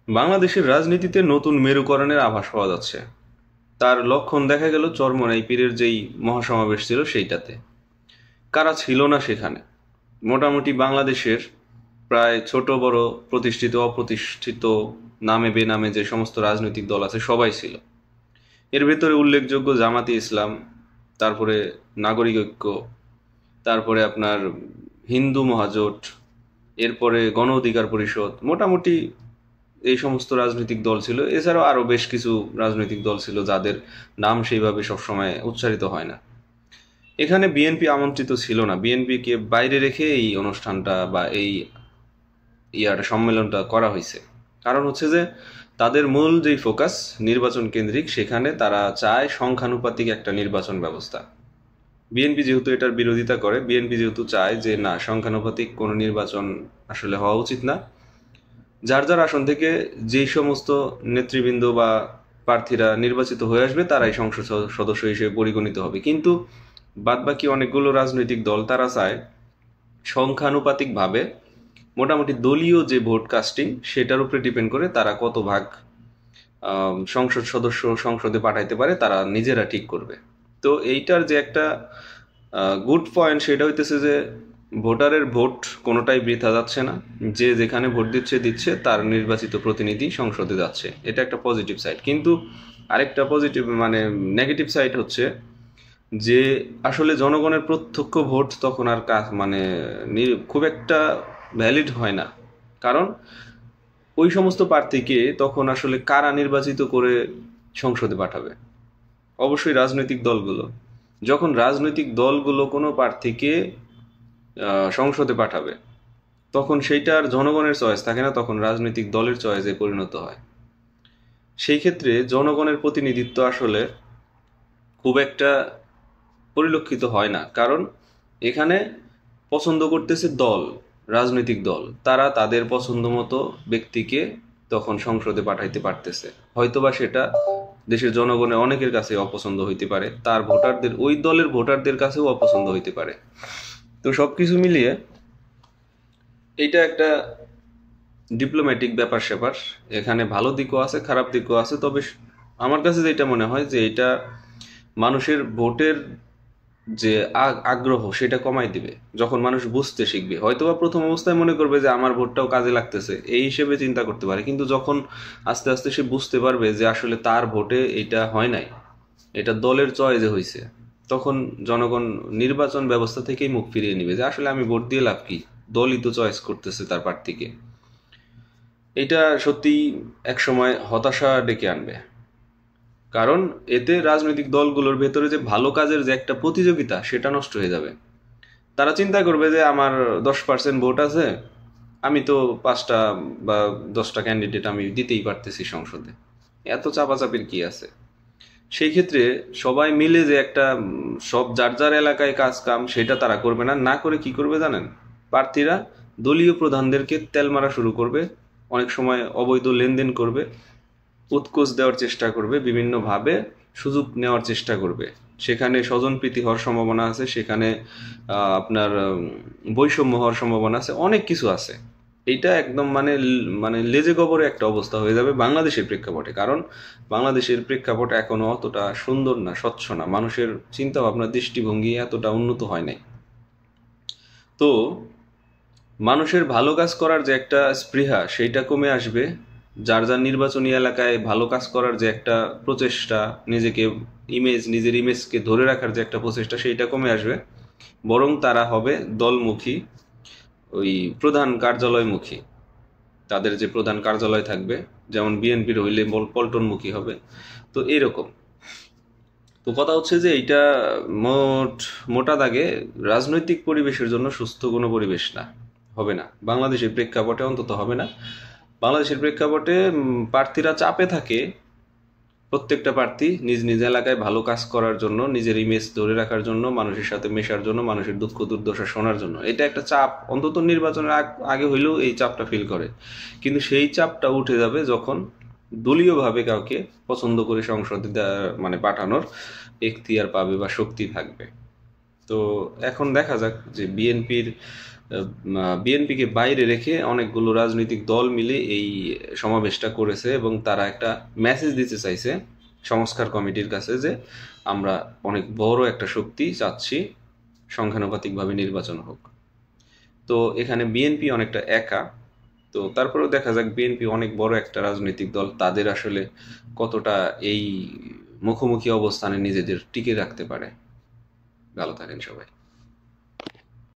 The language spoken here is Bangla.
বাংলাদেশের রাজনীতিতে নতুন মেরুকরণের আভাস পাওয়া যাচ্ছে। তার লক্ষণ দেখা গেল চরমোনাই পীরের যেই মহাসমাবেশ ছিল সেইটাতে। কারা ছিল না সেখানে? মোটামুটি বাংলাদেশের প্রায় ছোট বড়, প্রতিষ্ঠিত অপ্রতিষ্ঠিত, নামে বেনামে যে সমস্ত রাজনৈতিক দল আছে সবাই ছিল। এর ভেতরে উল্লেখযোগ্য জামাতে ইসলাম, তারপরে নাগরিক ঐক্য, তারপরে আপনার হিন্দু মহাজোট, এরপরে গণ অধিকার পরিষদ, মোটামুটি এই সমস্ত রাজনৈতিক দল ছিল। এছাড়াও আরো বেশ কিছু রাজনৈতিক দল ছিল যাদের নাম সেইভাবে সবসময় উচ্চারিত হয় না। এখানে বিএনপি আমন্ত্রিত ছিল না। বিএনপিকে বাইরে রেখে এই অনুষ্ঠানটা বা এই সম্মেলনটা করা হয়েছে। কারণ হচ্ছে যে তাদের মূল যেই ফোকাস নির্বাচন কেন্দ্রিক, সেখানে তারা চায় সংখ্যানুপাতিক একটা নির্বাচন ব্যবস্থা। বিএনপি যেহেতু এটার বিরোধিতা করে, বিএনপি যেহেতু চায় যে না, সংখ্যানুপাতিক কোনো নির্বাচন আসলে হওয়া উচিত না, যার যার আসন থেকে যেই সমস্ত নেতৃবৃন্দ বা প্রার্থীরা নির্বাচিত হয়ে আসবে তারাই সংসদ সদস্য হিসেবে পরিগণিত হবে। কিন্তু বাদবাকি অনেকগুলো রাজনৈতিক দল তারা চায় সংখ্যানুপাতিকভাবে, মোটামুটি দলীয় যে ভোট কাস্টিং সেটার উপরে ডিপেন্ড করে তারা কত ভাগ সংসদ সদস্য সংসদে পাঠাইতে পারে তারা নিজেরা ঠিক করবে। তো এইটার যে একটা গুড পয়েন্ট সেটা হইতেছে যে ভোটারের ভোট কোনোটাই বৃথা যাচ্ছে না। যে যেখানে ভোট দিচ্ছে দিচ্ছে, তার নির্বাচিত প্রতিনিধি সংসদে যাচ্ছে, এটা একটা পজিটিভ সাইড। কিন্তু আরেকটা পজিটিভ মানে নেগেটিভ সাইড হচ্ছে যে আসলে জনগণের প্রত্যক্ষ ভোট তখন আর মানে খুব একটা ভ্যালিড হয় না। কারণ ওই সমস্ত প্রার্থীকে তখন আসলে কারা নির্বাচিত করে সংসদে পাঠাবে? অবশ্যই রাজনৈতিক দলগুলো। যখন রাজনৈতিক দলগুলো কোনো প্রার্থীকে সংসদে পাঠাবে, তখন সেইটা আর জনগণের চয়েস থাকে না, তখন রাজনৈতিক দলের চয়েসে পরিণত হয়। সেই ক্ষেত্রে জনগণের প্রতিনিধিত্ব আসলে খুব একটা পরিলক্ষিত হয় না। কারণ এখানে পছন্দ করতেছে দল, রাজনৈতিক দল, তারা তাদের পছন্দ মতো ব্যক্তিকে তখন সংসদে পাঠাইতে পারতেছে। হয়তোবা সেটা দেশের জনগণের অনেকের কাছে অপছন্দ হইতে পারে, তার ভোটারদের, ওই দলের ভোটারদের কাছেও অপছন্দ হইতে পারে। তো সবকিছু মিলিয়ে এইটা একটা ডিপ্লোম্যাটিক ব্যাপার স্যাপার। এখানে ভালো দিকও আছে, খারাপ দিকও আছে। তবে আমার কাছে যেটা মনে হয় যে এটা মানুষের ভোটের যে আগ্রহ সেটা কমাই দিবে। যখন মানুষ বুঝতে শিখবে, হয়তোবা প্রথম অবস্থায় মনে করবে যে আমার ভোটটাও কাজে লাগতেছে, এই হিসেবে চিন্তা করতে পারে। কিন্তু যখন আস্তে আস্তে সে বুঝতে পারবে যে আসলে তার ভোটে এটা হয় নাই, এটা দলের চয়েসে হয়েছে, তখন জনগণ নির্বাচন ব্যবস্থা থেকেই মুখ ফিরিয়ে নিবে যে আসলে আমি ভোট দিয়ে লাভ কি, দলই তো চয়েস করতেছে তার প্রার্থীকে। এটা সত্যি এক সময় হতাশা ডেকে আনবে। কারণ এতে রাজনৈতিক দলগুলোর ভেতরে যে ভালো কাজের যে একটা প্রতিযোগিতা সেটা নষ্ট হয়ে যাবে। তারা চিন্তা করবে যে আমার 10% ভোট আছে, আমি তো 5টা বা 10টা ক্যান্ডিডেট আমি দিতেই পারতেছি সংসদে, এত চাপাচাপির কি আছে? সেই ক্ষেত্রে সবাই মিলে যে একটা সব যার যার এলাকায় কাজ কাম সেটা তারা করবে না। না করে কি করবে জানেন? প্রার্থীরা দলীয় প্রধানদেরকে তেল মারা শুরু করবে, অনেক সময় অবৈধ লেনদেন করবে, উৎকোচ দেওয়ার চেষ্টা করবে, বিভিন্নভাবে সুযোগ নেওয়ার চেষ্টা করবে। সেখানে স্বজনপ্রীতি হওয়ার সম্ভাবনা আছে, সেখানে আপনার বৈষম্য হওয়ার সম্ভাবনা আছে, অনেক কিছু আছে। এইটা একদম মানে মানে লেজে গবরে একটা অবস্থা হয়ে যাবে বাংলাদেশের প্রেক্ষাপটে। কারণ বাংলাদেশের প্রেক্ষাপট এখনো অতটা সুন্দর না, স্বচ্ছ না, মানুষের চিন্তা ভাবনা দৃষ্টিভঙ্গি এতটা উন্নত হয় নাই। তো মানুষের ভালো কাজ করার যে একটা স্পৃহা সেইটা কমে আসবে। যার যার নির্বাচনী এলাকায় ভালো কাজ করার যে একটা প্রচেষ্টা, নিজেকে নিজের ইমেজকে ধরে রাখার যে একটা প্রচেষ্টা, সেইটা কমে আসবে। বরং তারা হবে দলমুখী, ওই প্রধান কার্যালয়মুখী। তাদের যে প্রধান কার্যালয় থাকবে, যেমন বিএনপির হইলে পল্টনমুখী হবে। তো এরকম। তো কথা হচ্ছে যে এইটা মোটা দাগে রাজনৈতিক পরিবেশের জন্য সুস্থ কোনো পরিবেশ না, হবে না বাংলাদেশের প্রেক্ষাপটে, অন্তত হবে না। বাংলাদেশের প্রেক্ষাপটে প্রার্থীরা চাপে থাকে। প্রত্যেকটা প্রার্থী নিজ নিজ এলাকায় ভালো কাজ করার জন্য, নিজের ইমেজ ধরে রাখার জন্য, মানুষের সাথে মেশার জন্য, মানুষের দুঃখ দুর্দশা শোনার জন্য, এটা একটা চাপ। অন্তত নির্বাচনের আগে হইলেও এই চাপটা ফিল করে। কিন্তু সেই চাপটা উঠে যাবে যখন দলীয়ভাবে কাউকে পছন্দ করে সংসদে মানে পাঠানোর এখতিয়ার পাবে বা শক্তি থাকবে। তো এখন দেখা যাক যে বিএনপির বিএনপিকে বাইরে রেখে অনেকগুলো রাজনৈতিক দল মিলে এই সমাবেশটা করেছে এবং তারা একটা মেসেজ দিতে চাইছে সংস্কার কমিটির কাছে যে আমরা অনেক বড় একটা শক্তি চাচ্ছি, সংখ্যানুপাতিকভাবে নির্বাচন হোক। তো এখানে বিএনপি অনেকটা একা। তো তারপরেও দেখা যাক বিএনপি অনেক বড় একটা রাজনৈতিক দল, তাদের আসলে কতটা এই মুখোমুখি অবস্থানে নিজেদের টিকে রাখতে পারে। ভালো থাকেন সবাই।